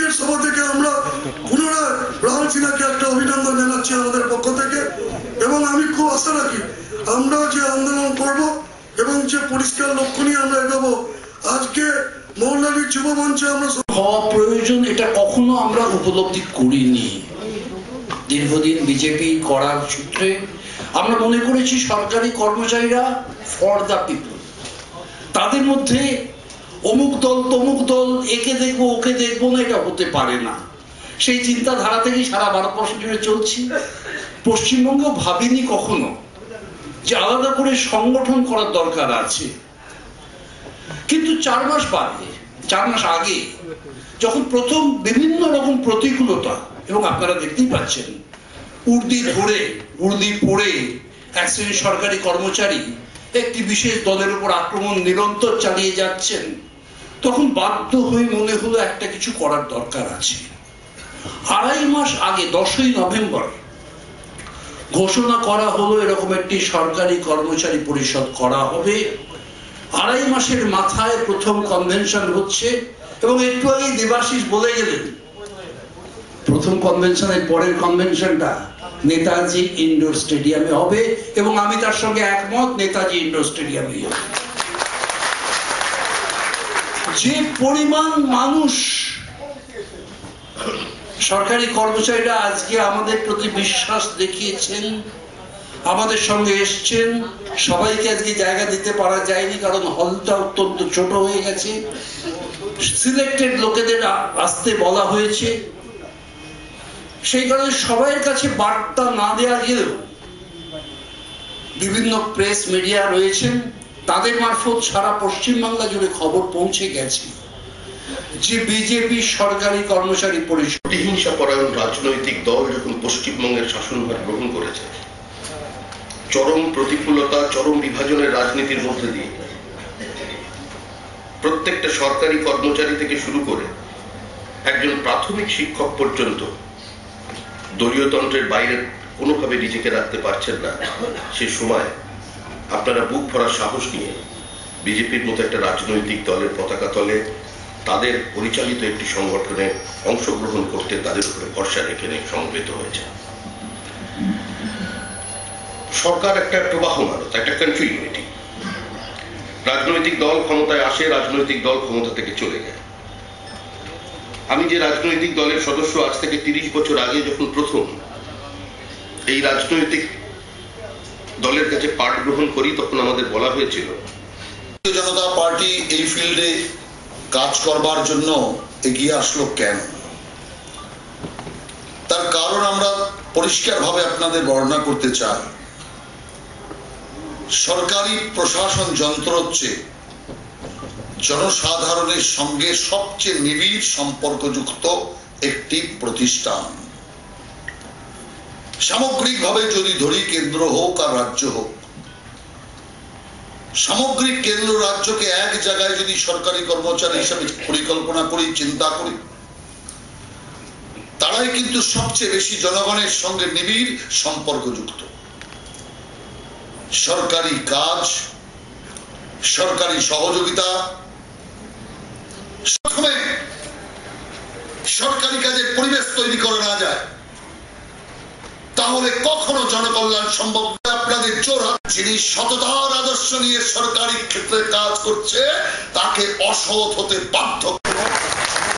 আজকের সভা থেকে আমরা পুনরায় রাহুল সিনহাকে একটা অভিনন্দন জানাচ্ছি আমাদের পক্ষ থেকে, এবং আমি খুব আশা রাখি আমরা যে আন্দোলন করব এবং যে পরিষ্কার লক্ষ্য নিয়ে আমরা এগোবো, আজকে মৌলালীর যুব মঞ্চে আমরা হওয়া প্রয়োজন এটা কখনো আমরা উপলব্ধি করিনি। দীর্ঘদিন বিজেপি করার সূত্রে আমরা মনে করেছি সরকারি কর্মচারীরা ফর দ্য পিপল, তাদের মধ্যে অমুক দল তমুক দল, একে দেখবো ওকে দেখবো না, এটা হতে পারে না। সেই চিন্তাধারা থেকেই সারা ভারতবর্ষ জুড়ে চলছি। পশ্চিমবঙ্গ ভাবিনি কখনো যে আলাদা করে সংগঠন করার দরকার আছে। কিন্তু 4 মাস আগে যখন প্রথম বিভিন্ন রকম প্রতিকূলতা, এবং আপনারা দেখতেই পাচ্ছেন উর্দি পড়ে এক শ্রেণীর সরকারি কর্মচারী একটি বিশেষ দলের উপর আক্রমণ নিরন্তর চালিয়ে যাচ্ছেন, তখন বাধ্য হয়ে মনে হলো একটা কিছু করার দরকার আছে। 2.5 মাস আগে 10ই নভেম্বর ঘোষণা করা হলো এরকম একটি সরকারি কর্মচারী পরিষদ করা হবে। 2.5 মাসের মাথায় প্রথম কনভেনশন হচ্ছে, এবং একটু আগেই দেবাশিস বলে গেলেন প্রথম কনভেনশনের পরের কনভেনশনটা নেতাজি ইন্ডোর স্টেডিয়ামে হবে, এবং আমি তার সঙ্গে একমত, নেতাজি ইন্ডোর স্টেডিয়ামে হবে। যে পরিমাণ মানুষ সরকারি কর্মচারীরা আজকে আমাদের প্রতি বিশ্বাস দেখিয়েছেন, আমাদের সঙ্গে এসছেন, সবাইকে আজকে জায়গা দিতে পারা যায়নি কারণ হলটা অত্যন্ত ছোট হয়ে গেছে। সিলেক্টেড লোকেদের আসতে বলা হয়েছে, সেই কারণে সবার কাছে বার্তা না দেওয়া গেলেও বিভিন্ন প্রেস মিডিয়া রয়েছেন, তাদের মারফত সারা পশ্চিমবাংলা জুড়ে খবর পৌঁছে গেছে যে বিজেপি সরকারি কর্মচারী পরিষদ হিংসাপরায়ণ রাজনৈতিক দল যখন পশ্চিমবঙ্গের শাসনভার গ্রহণ করেছে, চরম প্রতিকূলতা, চরম বিভাজনের রাজনীতির মধ্যে দিয়ে প্রত্যেকটা সরকারি কর্মচারী থেকে শুরু করে একজন প্রাথমিক শিক্ষক পর্যন্ত দলীয়তন্ত্রের বাইরে কোনোভাবে নিজেকে রাখতে পারছেন না। সে সময় আপনারা বুক ভরা সাহস নিয়ে বিজেপির মতো একটা রাজনৈতিক দলের পতাকা তলে তাদের পরিচালিত একটি সংগঠনে অংশগ্রহণ করতে তাদের উপরে ভরসা রেখে সমবেত হয়েছে। সরকার একটা প্রবাহমান, একটা কন্টিনিউটি। রাজনৈতিক দল ক্ষমতায় আসে, রাজনৈতিক দল ক্ষমতা থেকে চলে যায়। আমি যে রাজনৈতিক দলের সদস্য, আজ থেকে 30 বছর আগে যখন প্রথম এই রাজনৈতিক দলের কাছে পাঠ গ্রহণ করি, তখন আমাদের বলা হয়েছিল জনতা পার্টি এই ফিল্ডে কাজ করবার জন্য এগিয়ে আসলো কেন, তার কারণ আমরা পরিষ্কারভাবে আপনাদের বর্ণনা করতে চাই। সরকারি প্রশাসন যন্ত্র হচ্ছে জনসাধারণের সঙ্গে সবচেয়ে নিবিড় সম্পর্কযুক্ত একটি প্রতিষ্ঠান। সামগ্রিকভাবে যদি ধরি, কেন্দ্র হোক আর রাজ্য হোক, সামগ্রিক কেন্দ্র রাজ্যকে এক জায়গায় যদি সরকারি কর্মচারী হিসেবে পরিকল্পনা করি, চিন্তা করি, তারাই কিন্তু সবচেয়ে বেশি জনগণের সঙ্গে নিবিড় সম্পর্কযুক্ত। সরকারি কাজ, সরকারি সহযোগিতা, সরকারি কাজের পরিবেশ তৈরি করা না যায়, তাহলে কখনো জনকল্যাণ সম্ভব না। আপনাদের জোরহাট, যিনি সততার আদর্শ নিয়ে সরকারি ক্ষেত্রে কাজ করছে, তাকে অসৎ হতে বাধ্য